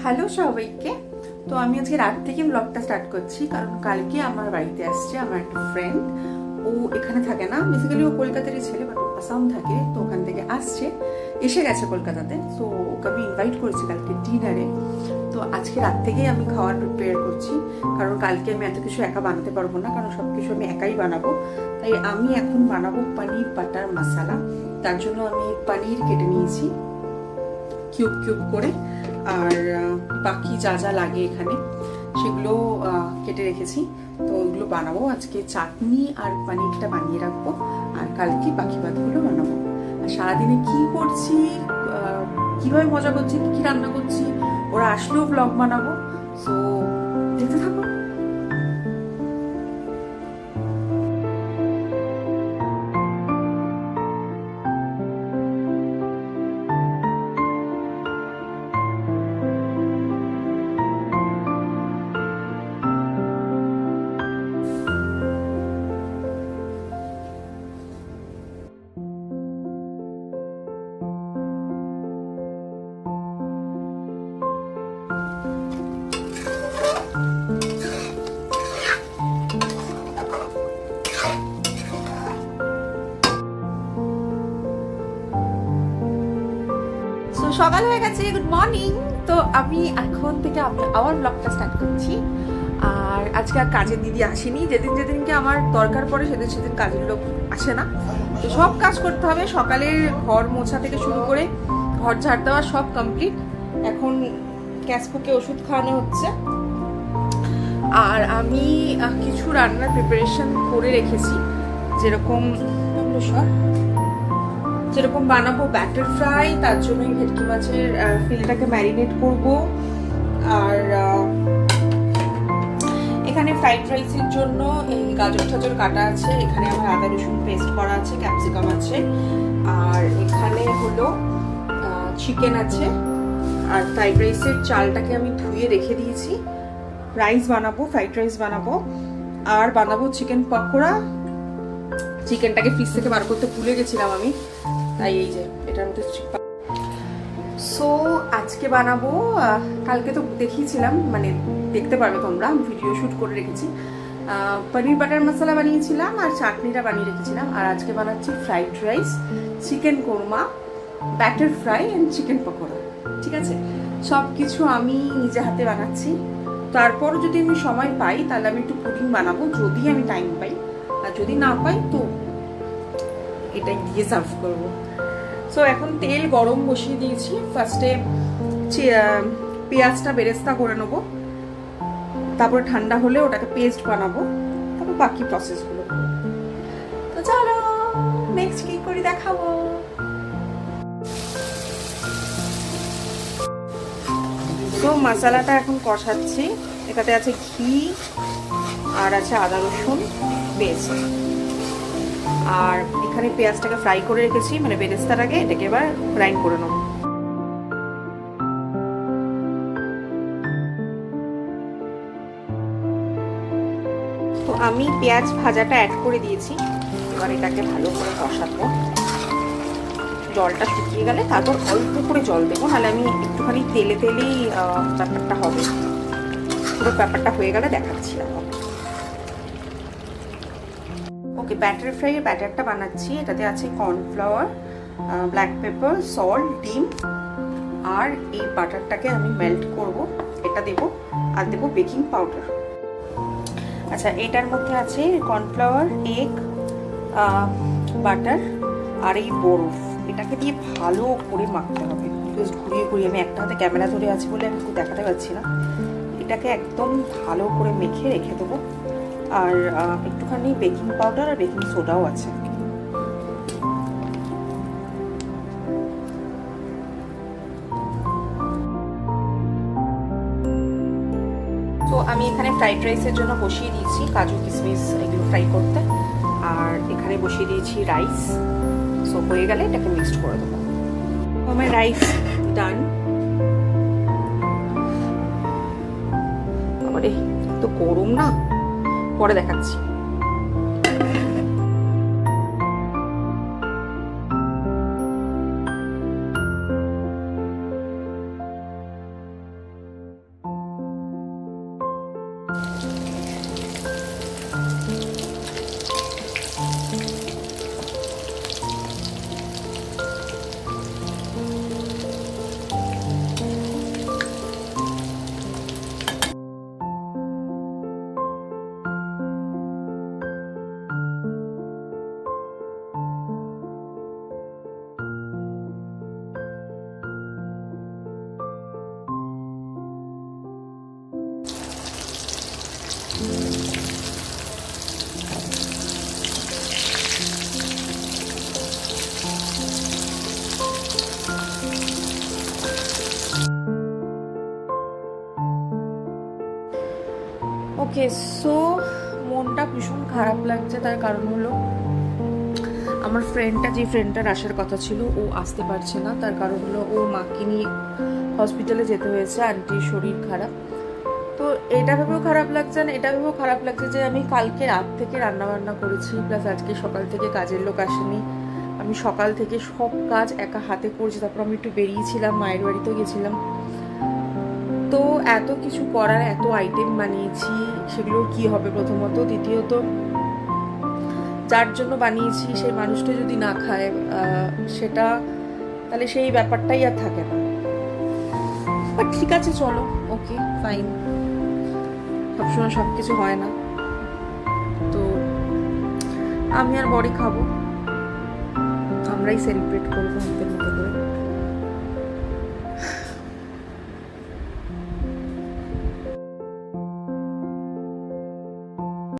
Hello সবাইকে। তো আমি আজকে রাত থেকে ব্লগটা স্টার্ট করছি, কারণ কালকে আমার বাড়িতে আসছে আমার একটা ফ্রেন্ড। ও এখানে থাকে না, বেসিক্যালি ও কলকাতারই ছেলে, বাট আসাম থাকে। তো ওখান থেকে আসছে, এসে গেছে কলকাতাতে। তো ওকে আমি ইনভাইট করেছি কালকে ডিনারে। তো আজকে রাত থেকেই আমি খাওয়ার প্রিপেয়ার করছি, কারণ কালকে আমি এত কিছু একা বানাতে পারবো না, কারণ সব কিছু আমি একাই বানাবো। তাই আমি এখন বানাবো পনির বাটার মশালা। তার জন্য আমি পনির কেটে নিয়েছি কিউব কিউব করে, আর বাকি যা যা লাগে এখানে সেগুলো কেটে রেখেছি। তো ওইগুলো বানাবো আজকে। চাটনি আর পনিরটা বানিয়ে রাখবো, আর কালকে বাকি ভাতগুলো বানাবো। আর সারাদিনে কি করছি, কিভাবে মজা করছি, কি রান্না করছি, ওরা আসলেও ব্লগ বানাবো। সো দেখতে থাকো। সকাল হয়ে গেছে, গুড মর্নিং। তো আমি এখন থেকে আবার ব্লগটা স্টার্ট করছি। আর আজকে আর কাজের দিদি আসেনি। যেদিন যেদিনকে আমার দরকার পড়ে সেদিন সেদিন কাজের লোক আসে না। তো সব কাজ করতে হবে, সকালের ঘর মোছা থেকে শুরু করে ঘর ঝাড় দেওয়া সব কমপ্লিট। এখন ক্যাসপুকে ওষুধ খাওয়ানো হচ্ছে। আর আমি কিছু রান্নার প্রিপারেশন করে রেখেছি, যেরকম বানাবো ব্যাটার ফ্রাই। তার জন্য ভেটকি মাছের ফিলেটাকে ম্যারিনেট করব। আর এখানে ফ্রাইড রাইসের জন্য এই গাজর টাজর কাটা আছে, এখানে আমার আদা রসুন পেস্ট করা আছে, ক্যাপসিকাম আছে, আর এখানে হলো চিকেন আছে। আর ফ্রাইড রাইসের চালটাকে আমি ধুয়ে রেখে দিয়েছি। রাইস বানাবো, ফ্রাইড রাইস বানাবো, আর বানাবো চিকেন পকোড়া। চিকেনটাকে ফ্রিজ থেকে বার করতে ভুলে গেছিলাম আমি, তাই এই যে এটার মধ্যে। সো আজকে বানাবো, কালকে তো দেখিয়েছিলাম, মানে দেখতে পারবে তোমরা, ভিডিও শুট করে রেখেছি। পনির বাটার মশলা বানিয়েছিলাম আর চাটনিটা বানিয়ে রেখেছিলাম। আর আজকে বানাচ্ছি fried rice, chicken korma, batter fry and chicken pakora. ঠিক আছে, সব কিছু আমি নিজে হাতে বানাচ্ছি। তারপরও যদি আমি সময় পাই তাহলে আমি একটু পুডিং বানাবো, যদি আমি টাইম পাই। আর যদি না পাই তো এটা দিয়ে সার্ভ করবো। সো এখন তেল গরম বসিয়ে দিয়েছি। ফার্স্টে পেঁয়াজটা বেরেস্তা করে নেবো, তারপরে ঠান্ডা হলে ওটাকে পেস্ট বানাবো, তারপর বাকি প্রসেসগুলো করবো। তো চলো নেক্সট কি করি দেখাবো। তো মশলাটা এখন কষাচ্ছি। এটাতে আছে ঘি আর আছে আদা রসুন পেস্ট। আর এখানে পেঁয়াজটাকে ফ্রাই করে রেখেছি, মানে বেরেস্তার আগে। এটাকে এবার গ্রাইন্ড করে নেব। তো আমি পেঁয়াজ ভাজাটা অ্যাড করে দিয়েছি। এবার এটাকে ভালো করে কষাবো। জলটা শুকিয়ে গেলে তারপর অল্প করে জল দেবো, নাহলে আমি একটুখানি তেলেই ব্যাপারটা হবে। পুরো ব্যাপারটা হয়ে গেলে দেখাচ্ছি আমার। ওকে, ব্যাটার ফ্রাইয়ের ব্যাটারটা বানাচ্ছি। এটাতে আছে কর্নফ্লাওয়ার, ব্ল্যাক পেপার, সল্ট, ডিম, আর এই বাটারটাকে আমি মেল্ট করব। এটা দেব, আর দেব বেকিং পাউডার। আচ্ছা, এটার মধ্যে আছে কর্নফ্লাওয়ার, এগ, বাটার আর এই বরফ। এটাকে দিয়ে ভালো করে মাখতে হবে। ঘুরিয়ে ঘুরিয়ে, আমি একটা হাতে ক্যামেরা ধরে আছি বলে আমি দেখাতে পারছি না। এটাকে একদম ভালো করে মেখে রেখে দেবো। আর একটুখানি বেকিং পাউডার আর বেকিং সোডাও আছে। তো আমি এখানে ফ্রাইড রাইসের জন্য বসিয়ে দিয়েছি কাজু কিশমিশ এগুলো ফ্রাই করতে। আর এখানে বসিয়ে দিয়েছি রাইস। সো হয়ে গেলে এটাকে মিক্সড করে দেবো। আমার রাইস ডান। আরে তো গরম না, পরে দেখাচ্ছি। ওকে, সো মনটা ভীষণ খারাপ লাগছে। তার কারণ হলো আমার যে ফ্রেন্ডটার আসার কথা ছিল ও আসতে পারছে না। তার কারণ হলো ও মাকে নিয়ে হসপিটালে যেতে হয়েছে, আন্টির শরীর খারাপ। তো এটা ভেবেও খারাপ লাগছে না, এটা ভেবেও খারাপ লাগছে যে আমি কালকে রাত থেকে রান্নাবান্না করেছি, প্লাস আজকে সকাল থেকে কাজের লোক আসেনি। আমি সকাল থেকে সব কাজ একা হাতে করছি। তারপর আমি একটু বেরিয়েছিলাম, মায়ের বাড়িতেও গেছিলাম। তো এত কিছু করার, এত আইটেম বানিয়েছি, সেগুলোর কি হবে প্রথমত। দ্বিতীয়ত যার জন্য বানিয়েছি সেই মানুষটা যদি না খায় সেটা, তাহলে সেই ব্যাপারটাই আর থাকে না। বাট ঠিক আছে, চলো, ওকে ফাইন, সবসময় সব কিছু হয় না। তো আমি আর বড়ি খাবো, আমরাই সেলিব্রেট করবো আমাদের মতো করে।